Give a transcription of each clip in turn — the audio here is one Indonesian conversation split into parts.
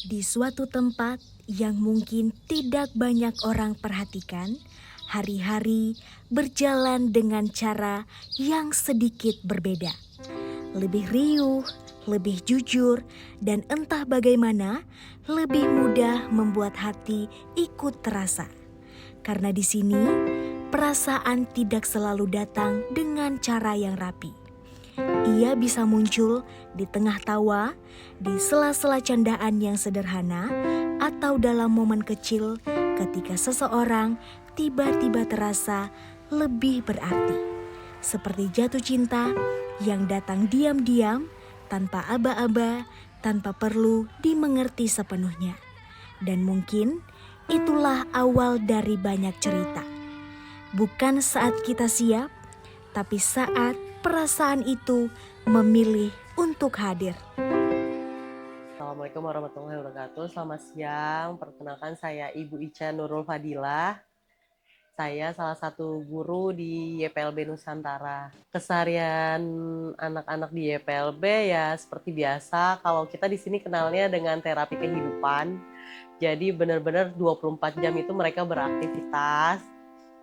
Di suatu tempat yang mungkin tidak banyak orang perhatikan, hari-hari berjalan dengan cara yang sedikit berbeda. Lebih riuh, lebih jujur, dan entah bagaimana lebih mudah membuat hati ikut terasa. Karena di sini, perasaan tidak selalu datang dengan cara yang rapi. Ia bisa muncul di tengah tawa, di sela-sela candaan yang sederhana, atau dalam momen kecil ketika seseorang tiba-tiba terasa lebih berarti. Seperti jatuh cinta yang datang diam-diam, tanpa aba-aba, tanpa perlu dimengerti sepenuhnya. Dan mungkin itulah awal dari banyak cerita. Bukan saat kita siap, tapi saat perasaan itu memilih untuk hadir. Assalamualaikum warahmatullahi wabarakatuh. Selamat siang. Perkenalkan saya Ibu Ica Nurul Fadilah. Saya salah satu guru di YPLB Nusantara. Keseharian anak-anak di YPLB ya seperti biasa. Kalau kita di sini kenalnya dengan terapi kehidupan. Jadi benar-benar 24 jam itu mereka beraktivitas.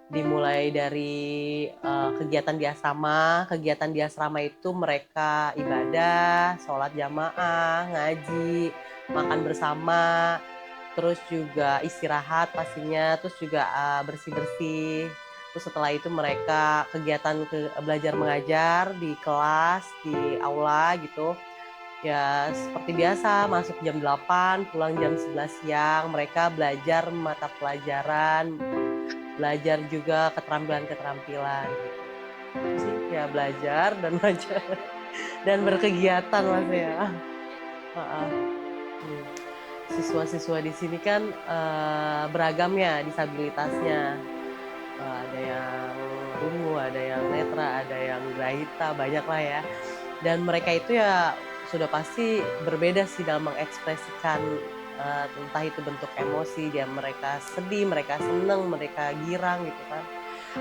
Dimulai dari kegiatan di asrama. Kegiatan di asrama itu mereka ibadah, sholat jamaah, ngaji, makan bersama, terus juga istirahat pastinya, terus juga bersih-bersih. Terus setelah itu mereka kegiatan belajar mengajar di kelas, di aula gitu. Ya seperti biasa, masuk jam 8, pulang jam 11 siang, mereka belajar mata pelajaran, belajar juga keterampilan-keterampilan gitu. Sih ya belajar dan belajar dan berkegiatan mas ya. Siswa-siswa di sini kan beragam ya disabilitasnya. Ada yang ungu, ada yang netra, ada yang grahita, banyak lah ya. Dan mereka itu ya sudah pasti berbeda sih dalam mengekspresikan entah itu bentuk emosi, dia mereka sedih, mereka seneng, mereka girang gitu kan.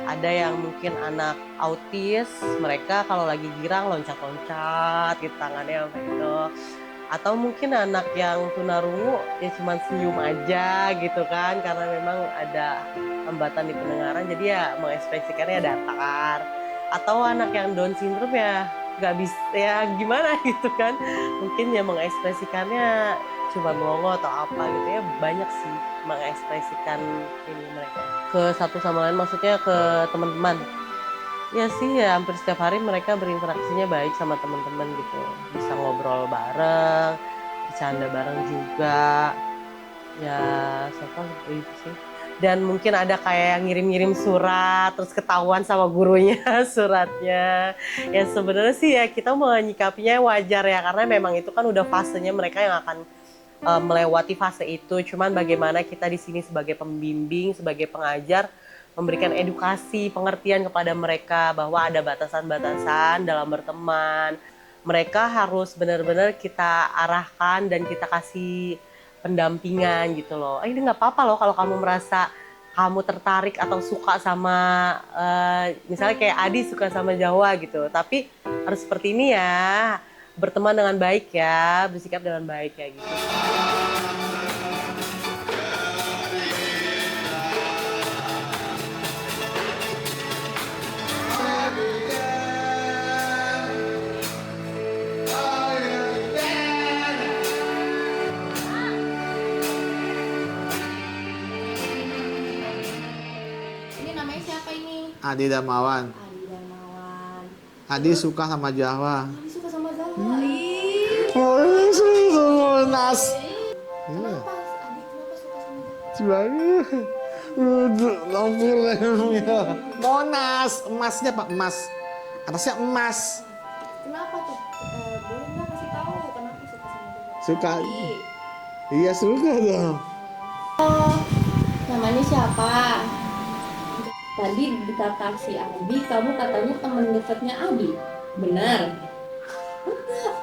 Ada yang mungkin anak autis, mereka kalau lagi girang loncat-loncat gitu tangannya sampai itu. Atau mungkin anak yang tunarungu ya cuma senyum aja gitu kan, karena memang ada hambatan di pendengaran, jadi ya mengekspresikannya datar. Atau anak yang Down syndrome ya nggak bisa ya gimana gitu kan, mungkin ya mengekspresikannya cuma melongo atau apa gitu ya, banyak sih mengekspresikan ini mereka ke satu sama lain, maksudnya ke teman-teman. Ya sih ya hampir setiap hari mereka berinteraksinya baik sama teman-teman gitu, bisa ngobrol bareng, bercanda bareng juga. Ya so far itu sih. Dan mungkin ada kayak yang ngirim-ngirim surat terus ketahuan sama gurunya suratnya. Ya sebenarnya sih ya kita mau nyikapinya wajar ya, karena memang itu kan udah fasenya mereka yang akan melewati fase itu. Cuman bagaimana kita di sini sebagai pembimbing, sebagai pengajar memberikan edukasi, pengertian kepada mereka bahwa ada batasan-batasan dalam berteman. Mereka harus benar-benar kita arahkan dan kita kasih pendampingan gitu loh. Ini nggak apa-apa loh kalau kamu merasa kamu tertarik atau suka sama misalnya kayak Adi suka sama Jawa gitu. Tapi harus seperti ini ya, berteman dengan baik ya, bersikap dengan baik ya gitu. Ini namanya siapa ini? Adi Darmawan. Adi Darmawan. Adi suka sama Jawa. Adi suka sama Jawa. Ih. Oh, suka nas. Kenapa? Adi kenapa suka sama Jawa? Coba. Lampir ya. Monas, emasnya Pak, emas. Atasnya emas. Kenapa tuh? Boleh nggak kasih tahu kenapa suka sama Jawa? Suka. Adi. Iya suka dong. Namanya siapa? Tadi di kata si Adi, kamu katanya teman dekatnya Adi. Benar? Enggak.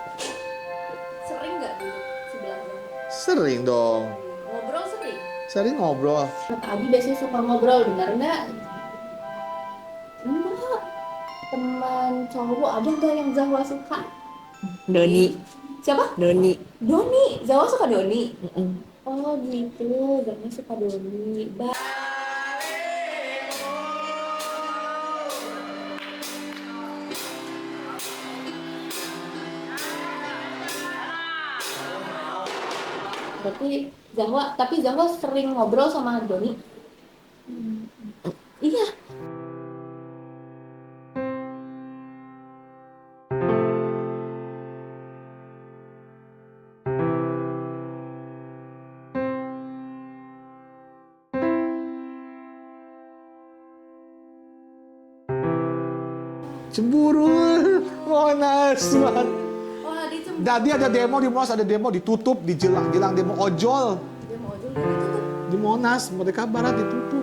Sering nggak duduk sebelah Jawa? Sering dong. Ngobrol sering? Sering ngobrol. Kata Adi biasanya suka ngobrol, benar nggak? Enggak. Teman cowok ada nggak yang Jawa suka? Doni. Siapa? Doni. Doni. Zawa suka Doni. Oh gitu, Zawa suka Doni. Berarti tapi Zahwa sering ngobrol sama Doni. Iya. Cemburu. Monas banget. Oh, Adi cemburu. Tadi ada demo di Monas, ada demo ditutup, dijelang-jelang demo ojol. Dia mau ojol ditutup. Di Monas, Merdeka Barat ditutup.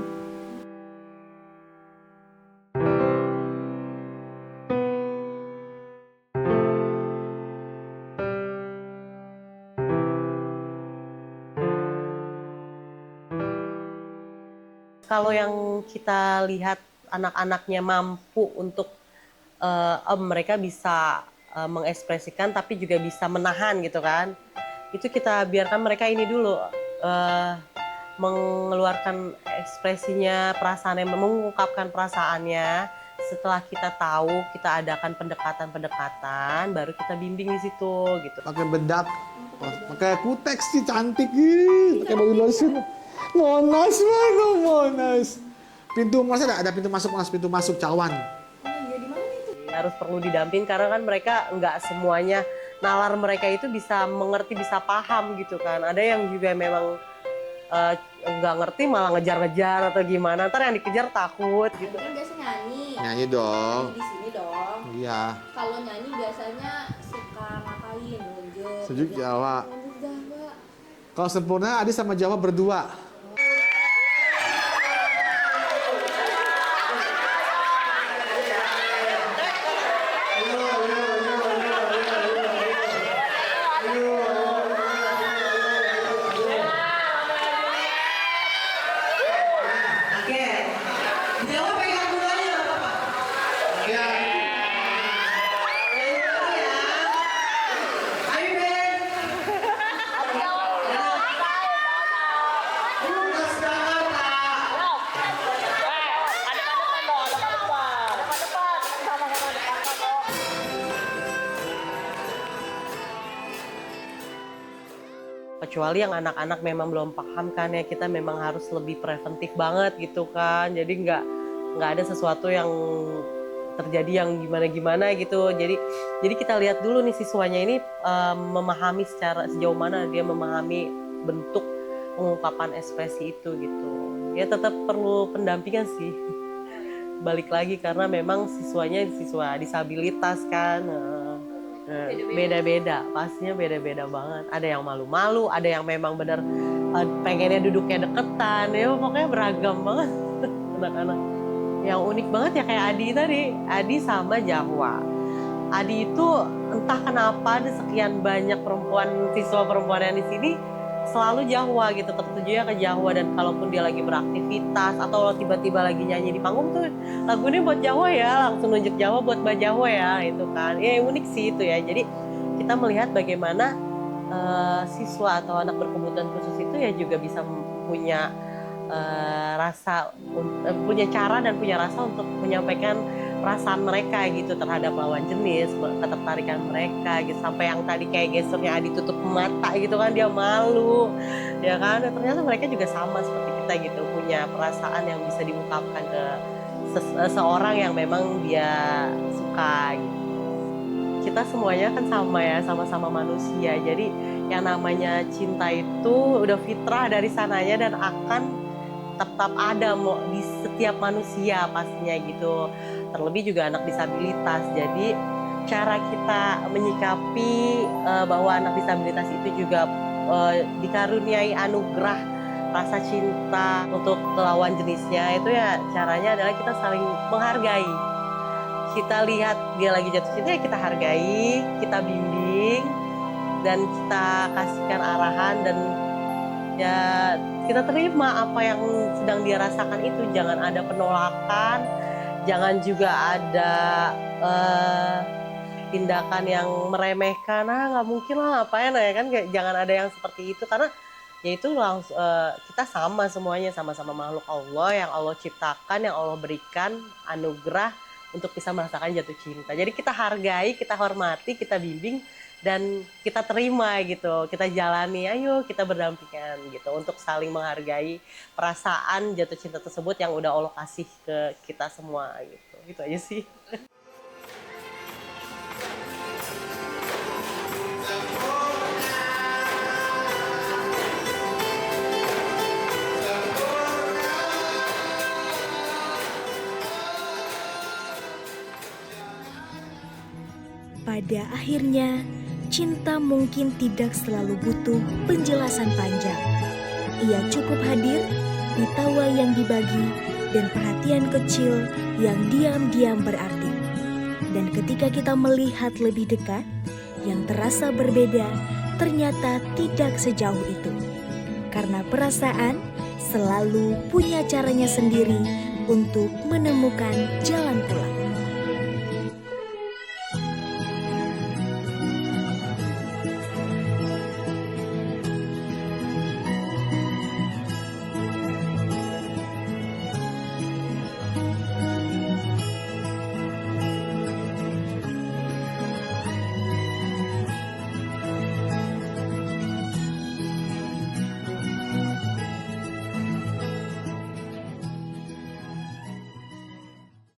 Kalau yang kita lihat anak-anaknya mampu untuk mereka bisa mengekspresikan tapi juga bisa menahan gitu kan. Itu kita biarkan mereka ini dulu mengeluarkan ekspresinya, perasaannya, mengungkapkan perasaannya. Setelah kita tahu, kita adakan pendekatan-pendekatan, baru kita bimbing di situ gitu. Pakai bedak, pakai kutex sih cantik gitu, pakai baju lotion. Monas banget, Monas. Pintu Monas ada pintu masuk Monas, pintu masuk Cawan. Oh iya, di mana itu? Harus perlu didamping karena kan mereka nggak semuanya nalar mereka itu bisa mengerti, bisa paham gitu kan. Ada yang juga memang nggak ngerti malah ngejar-ngejar atau gimana. Ntar yang dikejar takut gitu. Kan biasa nyanyi. Nyanyi dong. Nyanyi di sini dong. Iya. Kalau nyanyi biasanya suka ngapain? Nunjuk. Sejuk Jawa. Nunjuk Jawa. Kalau sempurna Adi sama Jawa berdua. Kecuali yang anak-anak memang belum paham kan ya, kita memang harus lebih preventif banget gitu kan. Jadi nggak ada sesuatu yang terjadi yang gimana-gimana gitu. Jadi kita lihat dulu nih siswanya ini memahami sejauh mana dia memahami bentuk pengungkapan ekspresi itu gitu. Ya tetap perlu pendampingan sih. Balik lagi karena memang siswanya siswa disabilitas kan. Beda-beda, pastinya beda-beda banget. Ada yang malu-malu, ada yang memang benar pengennya duduknya deketan, ya pokoknya beragam banget anak-anak. Yang unik banget ya kayak Adi tadi, Adi sama Jahwa. Adi itu entah kenapa ada sekian banyak siswa perempuan yang di sini selalu Jahwa gitu, tertujunya ke Jahwa, dan kalaupun dia lagi beraktivitas atau tiba-tiba lagi nyanyi di panggung tuh lagu ini buat Jahwa ya, langsung nunjuk Jahwa buat Mbak Jahwa ya, itu kan. Ya unik sih itu ya. Jadi kita melihat bagaimana siswa atau anak berkebutuhan khusus itu ya juga bisa punya punya cara dan punya rasa untuk menyampaikan perasaan mereka gitu terhadap lawan jenis, ketertarikan mereka gitu, sampai yang tadi kayak gesturnya Adi tutup mata gitu kan, dia malu ya kan. Dan ternyata mereka juga sama seperti kita gitu, punya perasaan yang bisa diungkapkan ke seorang yang memang dia suka gitu. Kita semuanya kan sama ya, sama-sama manusia, jadi yang namanya cinta itu udah fitrah dari sananya dan akan tetap ada di setiap manusia pastinya gitu. Terlebih juga anak disabilitas. Jadi cara kita menyikapi bahwa anak disabilitas itu juga dikaruniai anugerah rasa cinta untuk lawan jenisnya, itu ya caranya adalah kita saling menghargai. Kita lihat dia lagi jatuh cinta ya kita hargai, kita bimbing, dan kita kasihkan arahan, dan ya kita terima apa yang sedang dia rasakan itu. Jangan ada penolakan, jangan juga ada tindakan yang meremehkan, nggak mungkin lah ngapain ya kan, jangan ada yang seperti itu, karena ya itu langsung kita sama semuanya, sama-sama makhluk Allah yang Allah ciptakan, yang Allah berikan anugerah untuk bisa merasakan jatuh cinta. Jadi kita hargai, kita hormati, kita bimbing, dan kita terima gitu, kita jalani, ayo kita berdampingan gitu untuk saling menghargai perasaan jatuh cinta tersebut yang udah Allah kasih ke kita semua gitu. Gitu aja sih. Pada akhirnya, cinta mungkin tidak selalu butuh penjelasan panjang. Ia cukup hadir di tawa yang dibagi dan perhatian kecil yang diam-diam berarti. Dan ketika kita melihat lebih dekat, yang terasa berbeda ternyata tidak sejauh itu. Karena perasaan selalu punya caranya sendiri untuk menemukan jalan pulang.